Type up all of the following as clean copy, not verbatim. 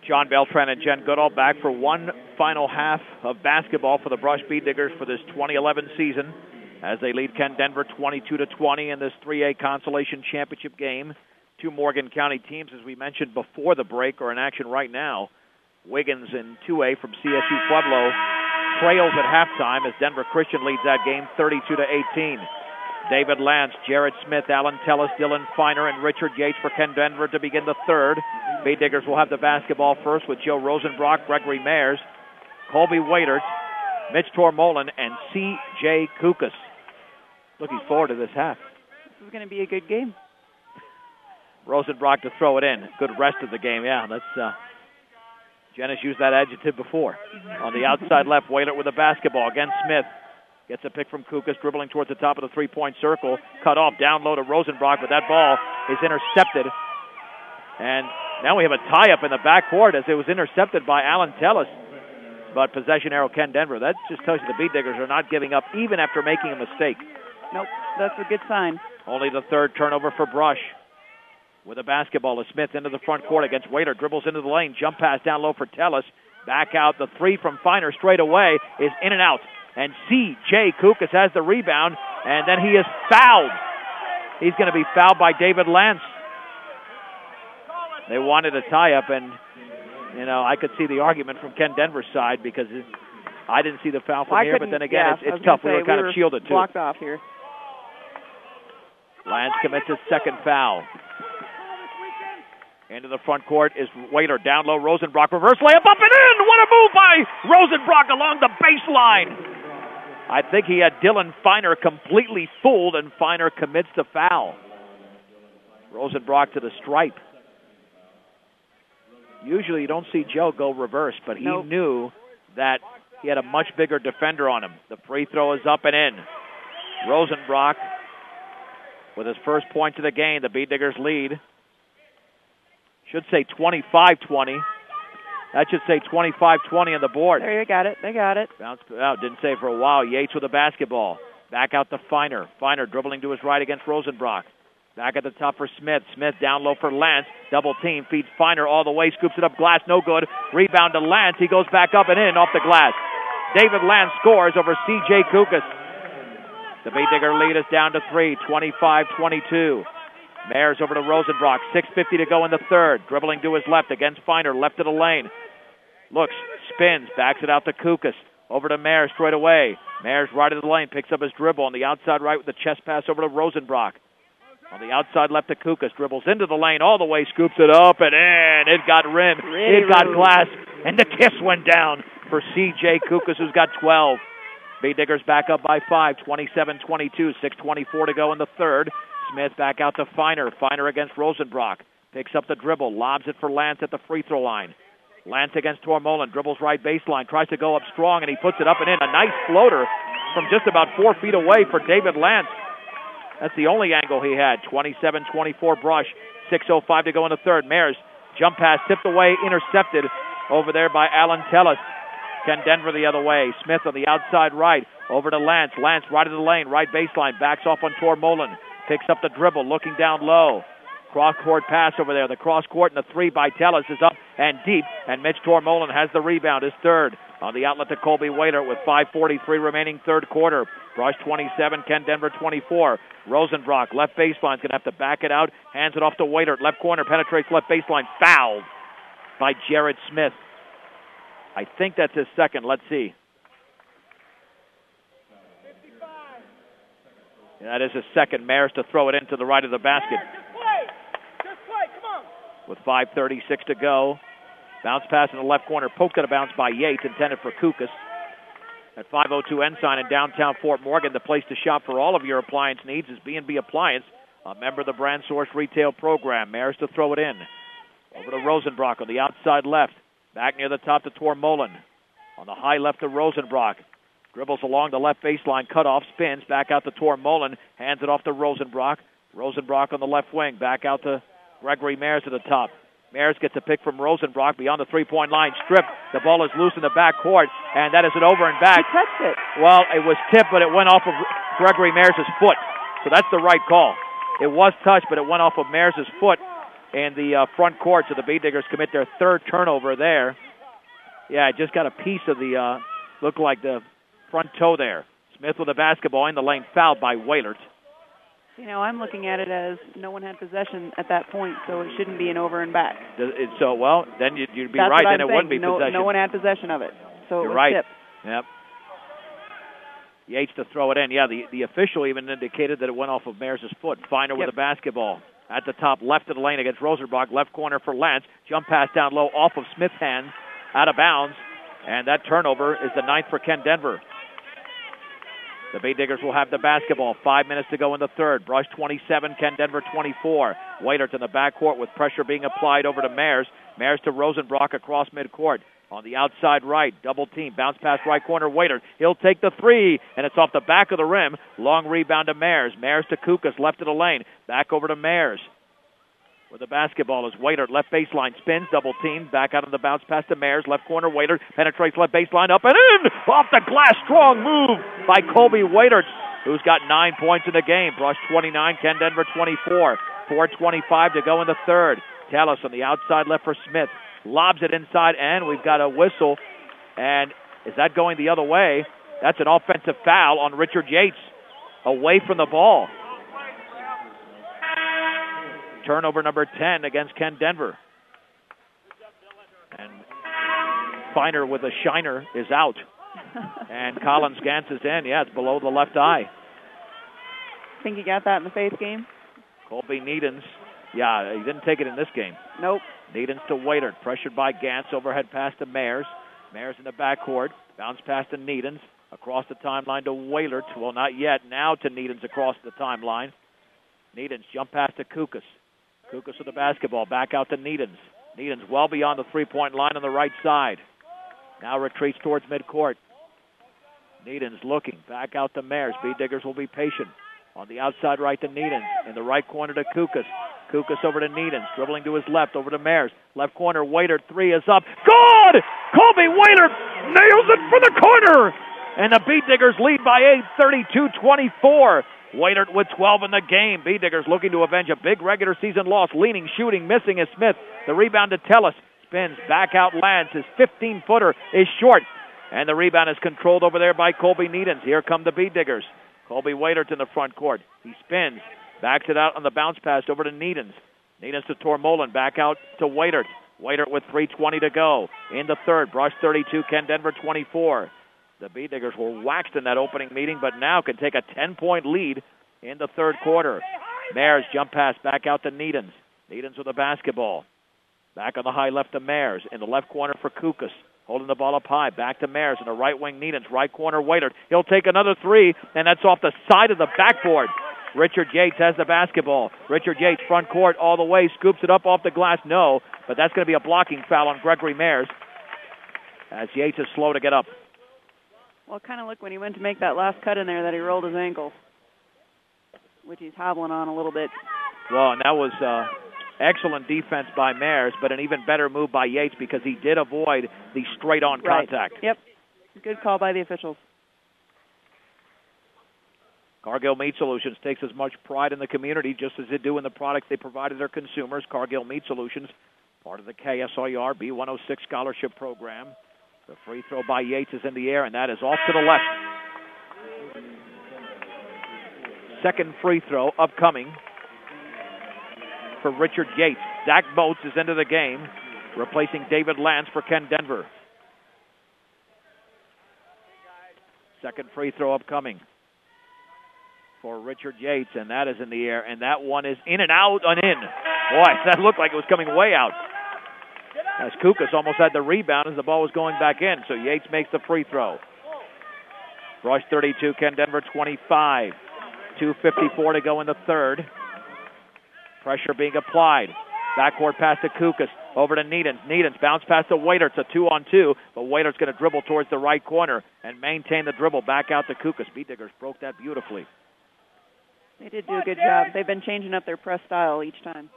John Beltran and Jen Goodall back for one final half of basketball for the Brush Bead Diggers for this 2011 season as they lead Kent Denver 22-20 in this 3A Consolation Championship game. Two Morgan County teams, as we mentioned before the break, are in action right now. Wiggins in 2A from CSU Pueblo trails at halftime as Denver Christian leads that game 32-18. David Lance, Jared Smith, Alan Tellis, Dylan Feiner, and Richard Yates for Kent Denver to begin the third. Bead Diggers will have the basketball first with Joe Rosenbrock, Gregory Mayers, Colby Waitert, Mitch Tormolen, and C.J. Kukas. Looking forward to this half. This is going to be a good game. Rosenbrock to throw it in. Good rest of the game, yeah. That's Jen has used that adjective before. On the outside left, Waitert with the basketball. Again, Smith. Gets a pick from Kukas, dribbling towards the top of the three-point circle. Cut off, down low to Rosenbrock, but that ball is intercepted. And now we have a tie-up in the backcourt as it was intercepted by Alan Tellis. But possession arrow Kent Denver. That just tells you the Bead Diggers are not giving up even after making a mistake. Nope, that's a good sign. Only the third turnover for Brush. With a basketball, Smith into the front court against Waitert. Dribbles into the lane. Jump pass down low for Tellis. Back out. The three from Feiner straight away is in and out. And C.J. Kukas has the rebound, and then he is fouled. He's going to be fouled by David Lance. They wanted a tie-up, and, you know, I could see the argument from Kent Denver's side because I didn't see the foul from here, but then again, it's tough. We were kind of shielded, too. Blocked off here. Lance commits his second foul. Into the front court is Waitert. Down low, Rosenbrock. Reverse layup up and in. What a move by Rosenbrock along the baseline. I think he had Dylan Feiner completely fooled, and Feiner commits the foul. Rosenbrock to the stripe. Usually you don't see Joe go reverse, but he knew that he had a much bigger defender on him. The free throw is up and in. Rosenbrock with his first point of the game. The Bead Diggers lead. Should say 25-20. That should say 25-20 on the board. There, you got it. They got it. Bounced out. Didn't say for a while. Yates with the basketball. Back out to Feiner. Feiner dribbling to his right against Rosenbrock. Back at the top for Smith. Smith down low for Lance. Double team. Feeds Feiner all the way. Scoops it up. Glass. No good. Rebound to Lance. He goes back up and in off the glass. David Lance scores over C.J. Kukas. The Bead Digger lead is down to 3. 25-22. Mayers over to Rosenbrock. 6:50 to go in the third. Dribbling to his left against Feiner. Left of the lane. Looks, spins, backs it out to Kukas. Over to Mayers straight away. Mayers right of the lane. Picks up his dribble on the outside right with the chest pass over to Rosenbrock. On the outside left to Kukas. Dribbles into the lane all the way. Scoops it up and in. It got rim. It got glass. And the kiss went down for C.J. Kukas, who's got 12. Bead Diggers back up by 5. 27-22. 6:24 to go in the third. Smith back out to Feiner. Feiner against Rosenbrock. Picks up the dribble. Lobs it for Lance at the free throw line. Lance against Tormolen. Dribbles right baseline. Tries to go up strong, and he puts it up and in. A nice floater from just about 4 feet away for David Lance. That's the only angle he had. 27-24 Brush. 6:05 to go in the third. Mayers jump pass tipped away. Intercepted over there by Alan Tellis. Kent Denver the other way. Smith on the outside right. Over to Lance. Lance right of the lane. Right baseline. Backs off on Tormolen. Picks up the dribble, looking down low. Cross-court pass over there. The cross-court and the three by Tellis is up and deep. And Mitch Tormolen has the rebound, his third. On the outlet to Colby Waitert with 5:43 remaining third quarter. Brush 27, Kent Denver 24. Rosenbrock, left baseline, is going to have to back it out. Hands it off to Waitert. Left corner, penetrates left baseline. Fouled by Jared Smith. I think that's his second. Let's see. That is his second. Mayers to throw it into the right of the basket. Just play. Come on. With 5:36 to go. Bounce pass in the left corner. Poked at a bounce by Yates, intended for Kukas. At 502 Ensign in downtown Fort Morgan, the place to shop for all of your appliance needs is B&B Appliance, a member of the Brand Source Retail Program. Mayers to throw it in. Over to Rosenbrock on the outside left. Back near the top to Tormolen. On the high left to Rosenbrock. Dribbles along the left baseline, cut off, spins, back out to Tormolen, hands it off to Rosenbrock. Rosenbrock on the left wing, back out to Gregory Mayers at the top. Mayers gets a pick from Rosenbrock beyond the three-point line, stripped. The ball is loose in the back court, and that is an over and back. He touched it. Well, it was tipped, but it went off of Gregory Mayers' foot, so that's the right call. It was touched, but it went off of Mayers' foot. in the front court, so the Bead Diggers commit their third turnover there. Yeah, just got a piece of the, looked like the front toe there. Smith with the basketball in the lane, fouled by Wailert. You know, I'm looking at it as no one had possession at that point, so it shouldn't be an over and back. So, well, then you'd be That's right. What then I'm it wouldn't be possession. No one had possession of it, so You're it was right. tipped. Yep. Yates to throw it in. Yeah, the official even indicated that it went off of Mayers' foot. Feiner with the basketball. At the top left of the lane against Rosenbach. Left corner for Lance. Jump pass down low off of Smith's hand. Out of bounds. And that turnover is the 9th for Ken Denver. The Bead Diggers will have the basketball. 5 minutes to go in the third. Brush 27, Ken Denver 24. Waiters in the backcourt with pressure being applied over to Mayers. Mayers to Rosenbrock across midcourt. On the outside right, double team. Bounce pass right corner, Waiters. He'll take the three, and it's off the back of the rim. Long rebound to Mayers. Mayers to Kukas, left of the lane. Back over to Mayers. With the basketball is Waiters. Left baseline spins, double team. Back out of the bounce pass to Mayers. Left corner, Waiters. Penetrates left baseline, up and in! Off the glass, strong move by Colby Waiters, who's got 9 points in the game. Brush 29, Ken Denver 24. 4:25 to go in the third. Tallis on the outside left for Smith. Lobs it inside, and we've got a whistle. And is that going the other way? That's an offensive foul on Richard Yates. Away from the ball. Turnover number 10 against Ken Denver. And Feiner with a shiner is out. And Collins Gantz is in. Yeah, it's below the left eye. Think he got that in the Faith game? Colby Needens. Yeah, he didn't take it in this game. Nope. Needens to Waiters. Pressured by Gantz. Overhead pass to Mayers. Mayers in the backcourt. Bounce pass to Needens. Across the timeline to Wailert. Well, not yet. Now to Needens across the timeline. Needens jump pass to Kukas. Kukas with the basketball. Back out to Needens. Needens well beyond the three-point line on the right side. Now retreats towards midcourt. Needens looking. Back out to Mayers. Bead Diggers will be patient. On the outside right to Needens. In the right corner to Kukas. Kukas over to Needens. Dribbling to his left. Over to Mayers. Left corner. Waiters. Three is up. Good! Colby Waiters nails it for the corner! And the Bead Diggers lead by 8, 32-24. Waiters with 12 in the game. Bead Diggers looking to avenge a big regular season loss. Leaning, shooting, missing is Smith. The rebound to Tellis. Spins back out Lance. His 15-footer is short. And the rebound is controlled over there by Colby Needens. Here come the Bead Diggers. Colby Waiters in the front court. He spins. Backs it out on the bounce pass over to Needens. Needens to Tormolen. Back out to Waiters. Waiters with 3:20 to go. In the third. Brush 32. Ken Denver 24. The Bead Diggers were waxed in that opening meeting, but now can take a 10-point lead in the third quarter. Mayers jump pass back out to Needens. Needens with the basketball. Back on the high left to Mayers. In the left corner for Kukas. Holding the ball up high. Back to Mayers in the right wing. Needens. Right corner Waiters. He'll take another three, and that's off the side of the backboard. Richard Yates has the basketball. Richard Yates front court all the way. Scoops it up off the glass. No, but that's going to be a blocking foul on Gregory Mayers as Yates is slow to get up. Well, it kind of looked when he went to make that last cut in there that he rolled his ankle, which he's hobbling on a little bit. Well, and that was excellent defense by Mayers, but an even better move by Yates because he did avoid the straight-on contact. Yep. Good call by the officials. Cargill Meat Solutions takes as much pride in the community just as they do in the products they provide to their consumers. Cargill Meat Solutions, part of the KSIR B106 Scholarship Program. The free throw by Yates is in the air, and that is off to the left. Second free throw upcoming for Richard Yates. Zach Boats is into the game, replacing David Lance for Ken Denver. Second free throw upcoming for Richard Yates, and that is in the air, and that one is in and out and in. Boy, that looked like it was coming way out. As Kukas almost had the rebound as the ball was going back in, so Yates makes the free throw. Brush 32, Ken Denver 25. 2:54 to go in the third. Pressure being applied. Backcourt pass to Kukas. Over to Needens. Needens bounce pass to Waiters. It's a 2-on-2, but Waiters going to dribble towards the right corner and maintain the dribble back out to Kukas. Bead Diggers broke that beautifully. They did do a good job. They've been changing up their press style each time.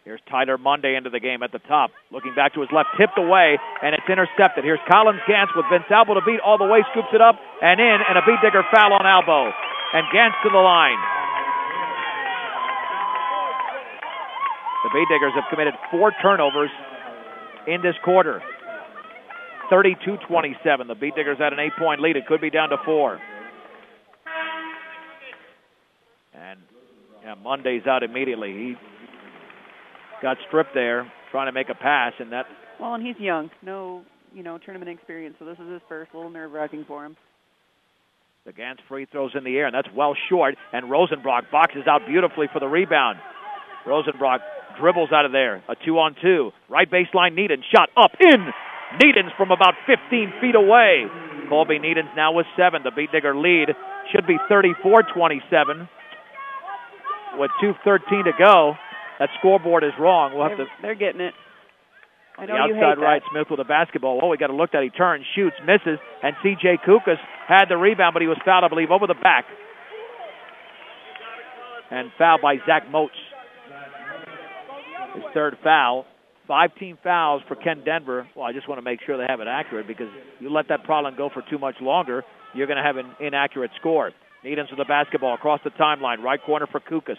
Here's Tyler Monday into the game at the top. Looking back to his left, tipped away, and it's intercepted. Here's Collins Gantz with Vince Albo to beat all the way, scoops it up and in, and a Bead Digger foul on Albo. And Gantz to the line. The Beet Diggers have committed 4 turnovers in this quarter. 32-27. The Beet Diggers had an 8-point lead. It could be down to 4. And Monday's out immediately. He got stripped there trying to make a pass, and that. Well, and he's young. No, tournament experience, so this is his first. A little nerve-wracking for him. The Gans free throws in the air, and that's well short, and Rosenbrock boxes out beautifully for the rebound. Rosenbrock dribbles out of there. A 2-on-2. Right baseline, Needens. Shot up, in! Needens from about 15 feet away. Colby Needens now with 7. The Beet Digger lead should be 34-27. With 2:13 to go. That scoreboard is wrong. We'll have They're getting it. I know the you hate outside that. right, Smith with a basketball. Oh, we got to look at. He turns, shoots, misses, and C.J. Kukas had the rebound, but he was fouled, I believe, over the back. And fouled by Zach Moats. His 3rd foul. 5-team fouls for Ken Denver. Well, I just want to make sure they have it accurate, because you let that problem go for too much longer, you're going to have an inaccurate score. Needens with the basketball across the timeline. Right corner for Kukas.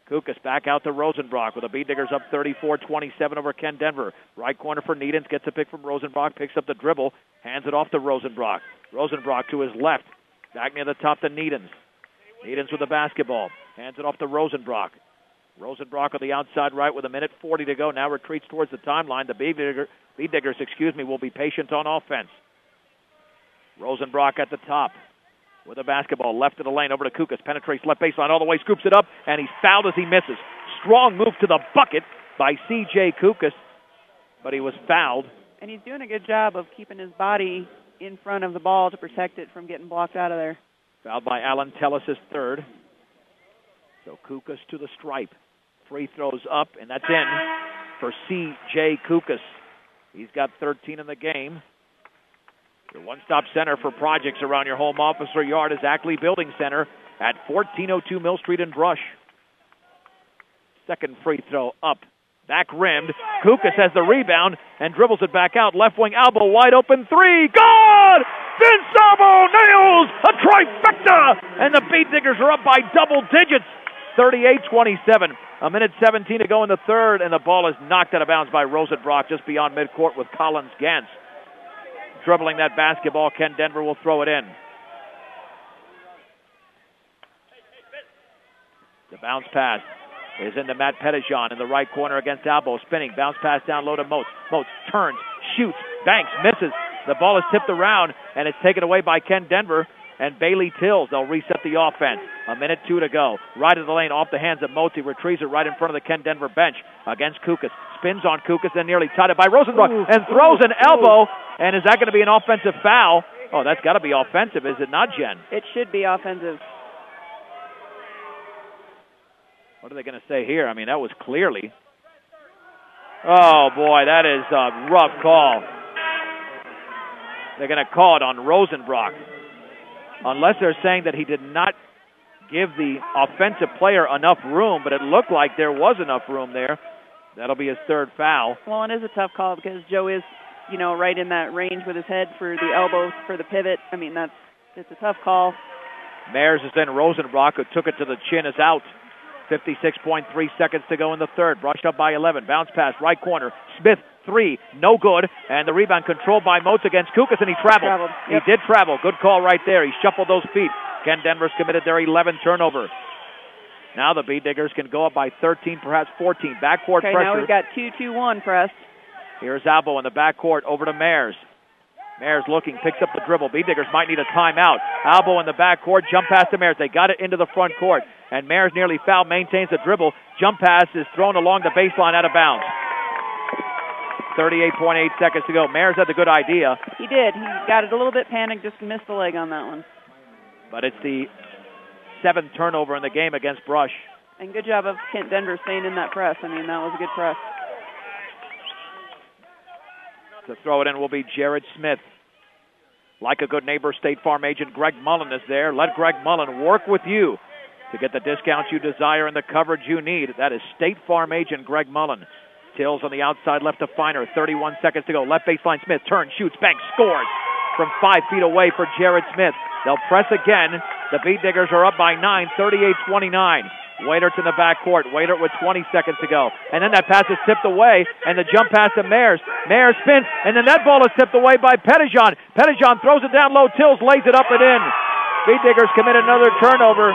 Kukas back out to Rosenbrock with the Beet Diggers up 34-27 over Ken Denver. Right corner for Needens. Gets a pick from Rosenbrock. Picks up the dribble. Hands it off to Rosenbrock. Rosenbrock to his left. Back near the top to Needens. Needens with the basketball. Hands it off to Rosenbrock. Rosenbrock on the outside right with 1:40 to go. Now retreats towards the timeline. The Beet Diggers, will be patient on offense. Rosenbrock at the top with the basketball. Left of the lane over to Kukas. Penetrates left baseline all the way. Scoops it up, and he's fouled as he misses. Strong move to the bucket by C.J. Kukas, but he was fouled. And he's doing a good job of keeping his body in front of the ball to protect it from getting blocked out of there. Fouled by Alan Tellis, his 3rd. So Kukas to the stripe. Free throws up, and that's in for C.J. Kukas. He's got 13 in the game. Your one-stop center for projects around your home office or yard is Ackley Building Center at 1402 Mill Street in Brush. 2nd free throw up. Back rimmed. Kukas has the rebound and dribbles it back out. Left wing elbow, wide open 3. Good! Vince Albo nails a trifecta! And the Beet Diggers are up by double digits. 38-27. 1:17 to go in the 3rd, and the ball is knocked out of bounds by Rosenbrock just beyond midcourt with Collins Gans. Dribbling that basketball, Ken Denver will throw it in. The bounce pass is into Matt Pettijohn in the right corner against Albo. Spinning, bounce pass down low to Moats. Moats turns, shoots, banks, misses. The ball is tipped around, and it's taken away by Ken Denver and Bailey Tills. They'll reset the offense. 1:02 to go. Right of the lane, off the hands of Moats. He retrieves it right in front of the Ken Denver bench against Kukas. Spins on Kukas, then nearly tied it by Rosenbrock, and throws an elbow. And is that going to be an offensive foul? Oh, that's got to be offensive, is it not, Jen? It should be offensive. What are they going to say here? I mean, that was clearly. Oh, boy, that is a rough call. They're going to call it on Rosenbrock. Unless they're saying that he did not give the offensive player enough room, but it looked like there was enough room there. That'll be his 3rd foul. Well, it is a tough call because Joe is, right in that range with his head for the elbow, for the pivot. I mean, it's a tough call. Mayers is in. Rosenbrock, who took it to the chin, is out. 56.3 seconds to go in the 3rd. Brushed up by 11. Bounce pass, right corner. Smith, 3, no good. And the rebound controlled by Moats against Kukas, and he traveled. Yep. He did travel. Good call right there. He shuffled those feet. Ken Denver's committed their 11th turnover. Now the Beet Diggers can go up by 13, perhaps 14. Backcourt pressure. Now we've got 2-2-1 pressed. Here's Albo in the backcourt over to Mayers. Mayers looking, picks up the dribble. Beet Diggers might need a timeout. Albo in the backcourt, jump pass to Mayers. They got it into the front court. And Mayers nearly fouled, maintains the dribble. Jump pass is thrown along the baseline out of bounds. 38.8 seconds to go. Mayers had the good idea. He did. He got it a little bit panicked, just missed the leg on that one. But it's the 7th turnover in the game against Brush. And good job of Kent Denver staying in that press. I mean, that was a good press. To throw it in will be Jared Smith. Like a good neighbor, State Farm agent Greg Mullen is there. Let Greg Mullen work with you to get the discounts you desire and the coverage you need. That is State Farm agent Greg Mullen. Tills on the outside, left to Feiner. 31 seconds to go. Left baseline, Smith turns, shoots, banks, scores from 5 feet away for Jared Smith. They'll press again. The Beet Diggers are up by 9, 38-29. Waiter's in the backcourt. Waiter with 20 seconds to go. And then that pass is tipped away, and the jump pass to Mayers. Mayers spins, and then that ball is tipped away by Pettijohn. Pettijohn throws it down low. Tills lays it up and in. Speed Diggers commit another turnover.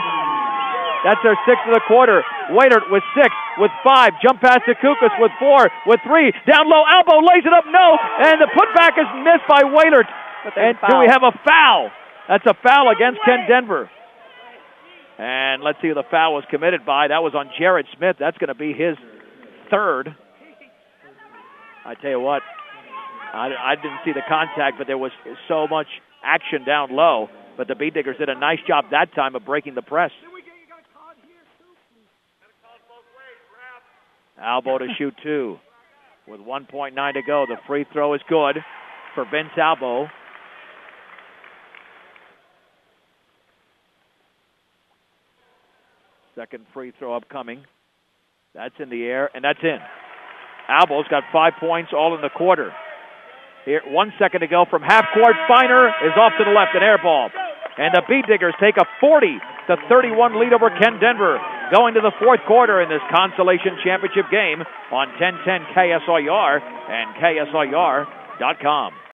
That's their 6th of the quarter. Waiter with 6, with 5. Jump pass to Kukas with 4, with 3. Down low, Albo lays it up, no. And the putback is missed by Waiter. And do we have a foul? That's a foul against Ken Denver. And let's see who the foul was committed by. That was on Jared Smith. That's going to be his 3rd. I tell you what, I didn't see the contact, but there was so much action down low. But the Beat Diggers did a nice job that time of breaking the press. Albo to shoot 2 with 1.9 to go. The free throw is good for Vince Albo. Second free throw upcoming. That's in the air, and that's in. Albo's got 5 points all in the quarter. Here, 1 second to go from half court. Feiner is off to the left, an air ball. And the Beat Diggers take a 40-31 lead over Ken Denver, going to the 4th quarter in this consolation championship game on 1010 KSLR and KSLR.com.